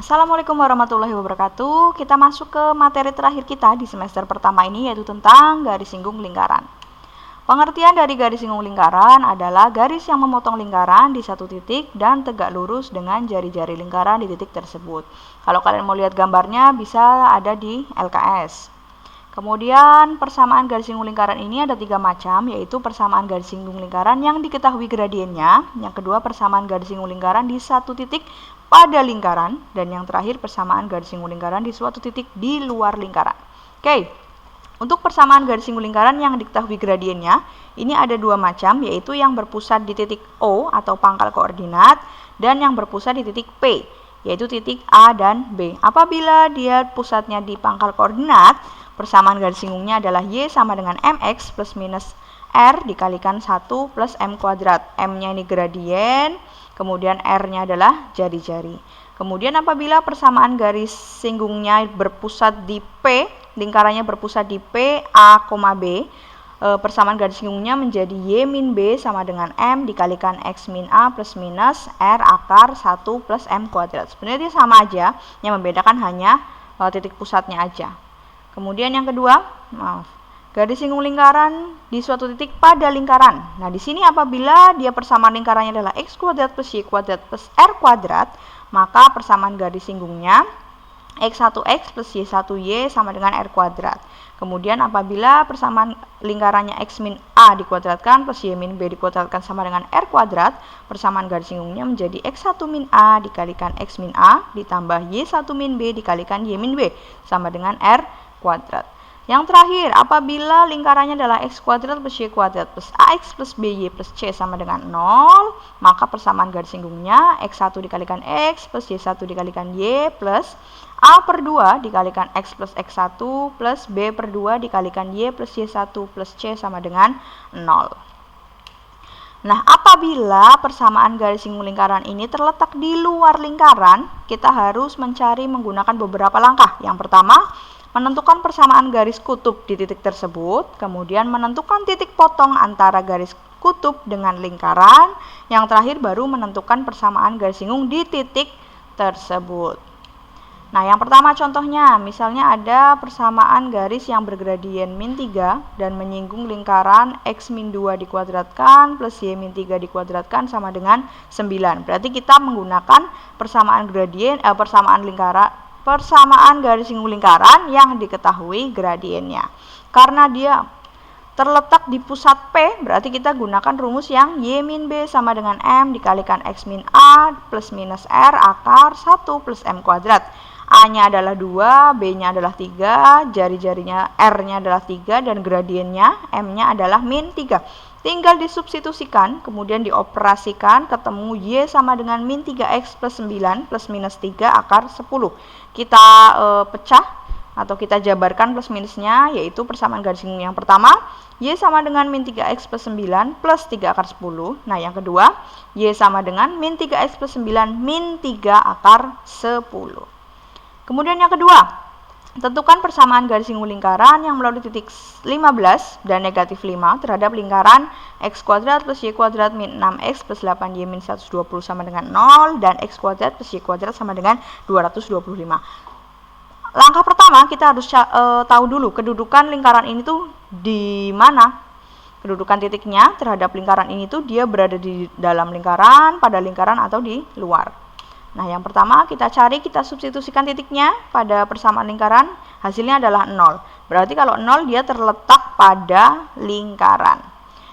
Assalamualaikum warahmatullahi wabarakatuh. Kita masuk ke materi terakhir kita di semester pertama ini, yaitu tentang garis singgung lingkaran. Pengertian dari garis singgung lingkaran adalah garis yang memotong lingkaran di satu titik dan tegak lurus dengan jari-jari lingkaran di titik tersebut. Kalau kalian mau lihat gambarnya, bisa ada di LKS. Kemudian persamaan garis singgung lingkaran ini ada 3 macam, yaitu persamaan garis singgung lingkaran yang diketahui gradiennya, yang kedua persamaan garis singgung lingkaran di satu titik pada lingkaran, dan yang terakhir persamaan garis singgung lingkaran di suatu titik di luar lingkaran. Oke, untuk persamaan garis singgung lingkaran yang diketahui gradiennya, ini ada 2 macam, yaitu yang berpusat di titik O atau pangkal koordinat, dan yang berpusat di titik P, yaitu titik A dan B. Apabila dia pusatnya di pangkal koordinat, persamaan garis singgungnya adalah Y sama dengan MX plus minus R dikalikan 1 plus M kuadrat. M-nya ini gradien, kemudian R-nya adalah jari-jari. Kemudian apabila persamaan garis singgungnya berpusat di P, lingkarannya berpusat di P, A, B, persamaan garis singgungnya menjadi Y min B sama dengan M dikalikan X min A plus minus R akar 1 plus M kuadrat. Sebenarnya dia sama aja, yang membedakan hanya titik pusatnya aja. Kemudian yang kedua, garis singgung lingkaran di suatu titik pada lingkaran. Nah, di sini apabila dia persamaan lingkarannya adalah X kuadrat plus Y kuadrat plus R kuadrat, maka persamaan garis singgungnya X1X plus Y1Y sama dengan R kuadrat. Kemudian apabila persamaan lingkarannya X min A dikuadratkan plus Y min B dikuadratkan sama dengan R kuadrat, persamaan garis singgungnya menjadi X1 min A dikalikan X min A ditambah Y1 min B dikalikan Y min B sama dengan R kuadrat. Yang terakhir, apabila lingkarannya adalah X kuadrat plus Y kuadrat plus AX plus BY plus C sama dengan 0, maka persamaan garis singgungnya X1 dikalikan X plus Y1 dikalikan Y plus A per 2 dikalikan X plus X1 plus B per 2 dikalikan Y plus Y1 plus C sama dengan 0. Nah, apabila persamaan garis singgung lingkaran ini terletak di luar lingkaran, kita harus mencari menggunakan beberapa langkah. Yang pertama, menentukan persamaan garis kutub di titik tersebut, kemudian menentukan titik potong antara garis kutub dengan lingkaran, yang terakhir baru menentukan persamaan garis singgung di titik tersebut. Nah, yang pertama contohnya, misalnya ada persamaan garis yang bergradien min 3 dan menyinggung lingkaran X min 2 dikuadratkan plus Y min 3 dikuadratkan sama dengan 9. Berarti kita menggunakan persamaan persamaan garis singgung lingkaran yang diketahui gradiennya. Karena dia terletak di pusat P, berarti kita gunakan rumus yang Y min B sama dengan M dikalikan X min A plus minus R akar 1 plus M kuadrat. A-nya adalah 2, B-nya adalah 3, jari-jarinya R-nya adalah 3, dan gradiennya M-nya adalah min 3. Tinggal disubstitusikan, kemudian dioperasikan, ketemu Y sama dengan min 3X plus 9 plus minus 3 akar 10. Kita pecah atau kita jabarkan plus minusnya, yaitu persamaan garis singgung yang pertama, Y sama dengan min 3X plus 9 plus 3 akar 10. Nah, yang kedua, Y sama dengan min 3X plus 9 min 3 akar 10. Kemudian yang kedua, tentukan persamaan garis singgung lingkaran yang melalui titik 15 dan negatif 5 terhadap lingkaran X kuadrat plus Y kuadrat min 6X plus 8Y min 120 sama dengan 0 dan X kuadrat plus Y kuadrat sama dengan 225. Langkah pertama, kita harus tahu dulu kedudukan lingkaran ini tuh di mana. Kedudukan titiknya terhadap lingkaran ini tuh dia berada di dalam lingkaran, pada lingkaran, atau di luar. Nah, yang pertama kita substitusikan titiknya pada persamaan lingkaran, hasilnya adalah 0. Berarti kalau 0 dia terletak pada lingkaran.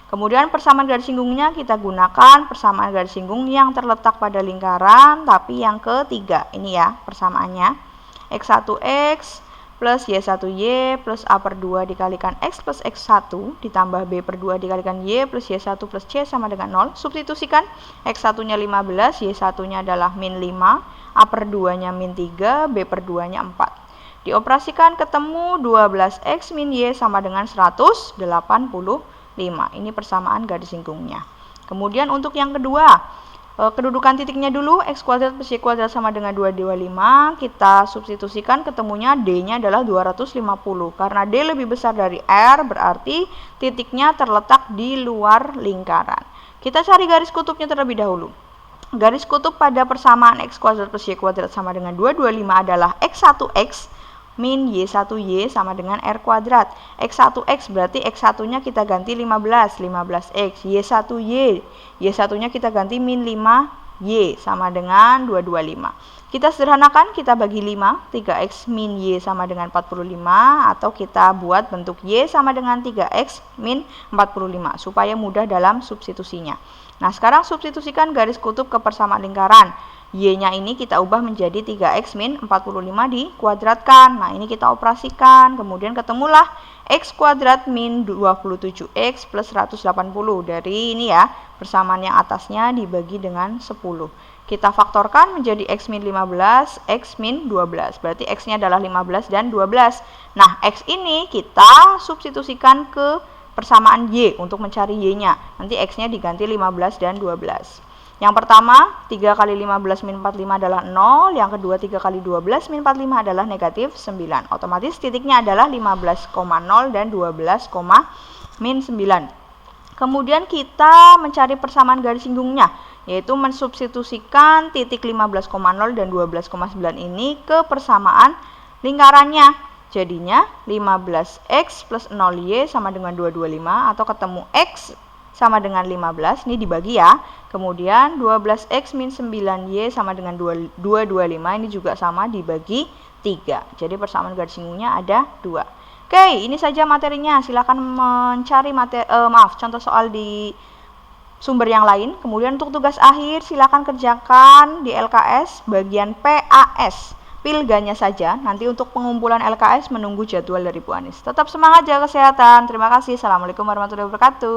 Kemudian persamaan garis singgungnya kita gunakan persamaan garis singgung yang terletak pada lingkaran, tapi yang ketiga. Ini ya persamaannya. X1X plus Y1Y plus A per 2 dikalikan X plus X1 ditambah B per 2 dikalikan Y plus Y1 plus C sama dengan 0. Substitusikan, X1-nya 15, Y1-nya adalah min 5, A per 2-nya min 3, B per 2-nya 4. Dioperasikan, ketemu 12X min Y sama dengan 185. Ini persamaan garis singgungnya. Kemudian untuk yang kedua, kedudukan titiknya dulu, X kuadrat plus Y kuadrat sama dengan 225, kita substitusikan, ketemunya D-nya adalah 250. Karena D lebih besar dari R, berarti titiknya terletak di luar lingkaran. Kita cari garis kutubnya terlebih dahulu. garis kutub pada persamaan x kuadrat plus y kuadrat sama dengan 225 adalah x1x min y1y sama dengan r kuadrat. X1x berarti x1-nya kita ganti 15, 15x. Y1y, y1-nya kita ganti min 5y sama dengan 225. Kita sederhanakan, kita bagi 5, 3x min y sama dengan 45, atau kita buat bentuk y sama dengan 3x min 45, supaya mudah dalam substitusinya. Nah, sekarang substitusikan garis kutub ke persamaan lingkaran. Y-nya ini kita ubah menjadi 3x min 45 dikuadratkan. Nah, ini kita operasikan, kemudian ketemulah x kuadrat min 27x plus 180. Dari ini ya, persamaan yang atasnya dibagi dengan 10. Kita faktorkan menjadi x min 15, x min 12. Berarti x-nya adalah 15 dan 12. Nah, x ini kita substitusikan ke persamaan y untuk mencari y-nya. Nanti x-nya diganti 15 dan 12. Yang pertama, 3 kali 15 min 45 adalah 0. Yang kedua, 3 kali 12 min 45 adalah negatif 9. Otomatis titiknya adalah 15,0 dan 12, min 9. Kemudian kita mencari persamaan garis singgungnya, yaitu mensubstitusikan titik 15,0 dan 12,9 ini ke persamaan lingkarannya. Jadinya 15x plus 0y sama dengan 225, atau ketemu x sama dengan 15, ini dibagi ya. Kemudian 12x min 9y sama dengan 225, ini juga sama dibagi 3. Jadi persamaan garis singgungnya ada 2. Oke, ini saja materinya. Silakan mencari contoh soal di sumber yang lain. Kemudian untuk tugas akhir silakan kerjakan di LKS bagian PAS. Pilganya saja. Nanti untuk pengumpulan LKS menunggu jadwal dari Bu Anis. Tetap semangat, jaga kesehatan. Terima kasih. Assalamualaikum warahmatullahi wabarakatuh.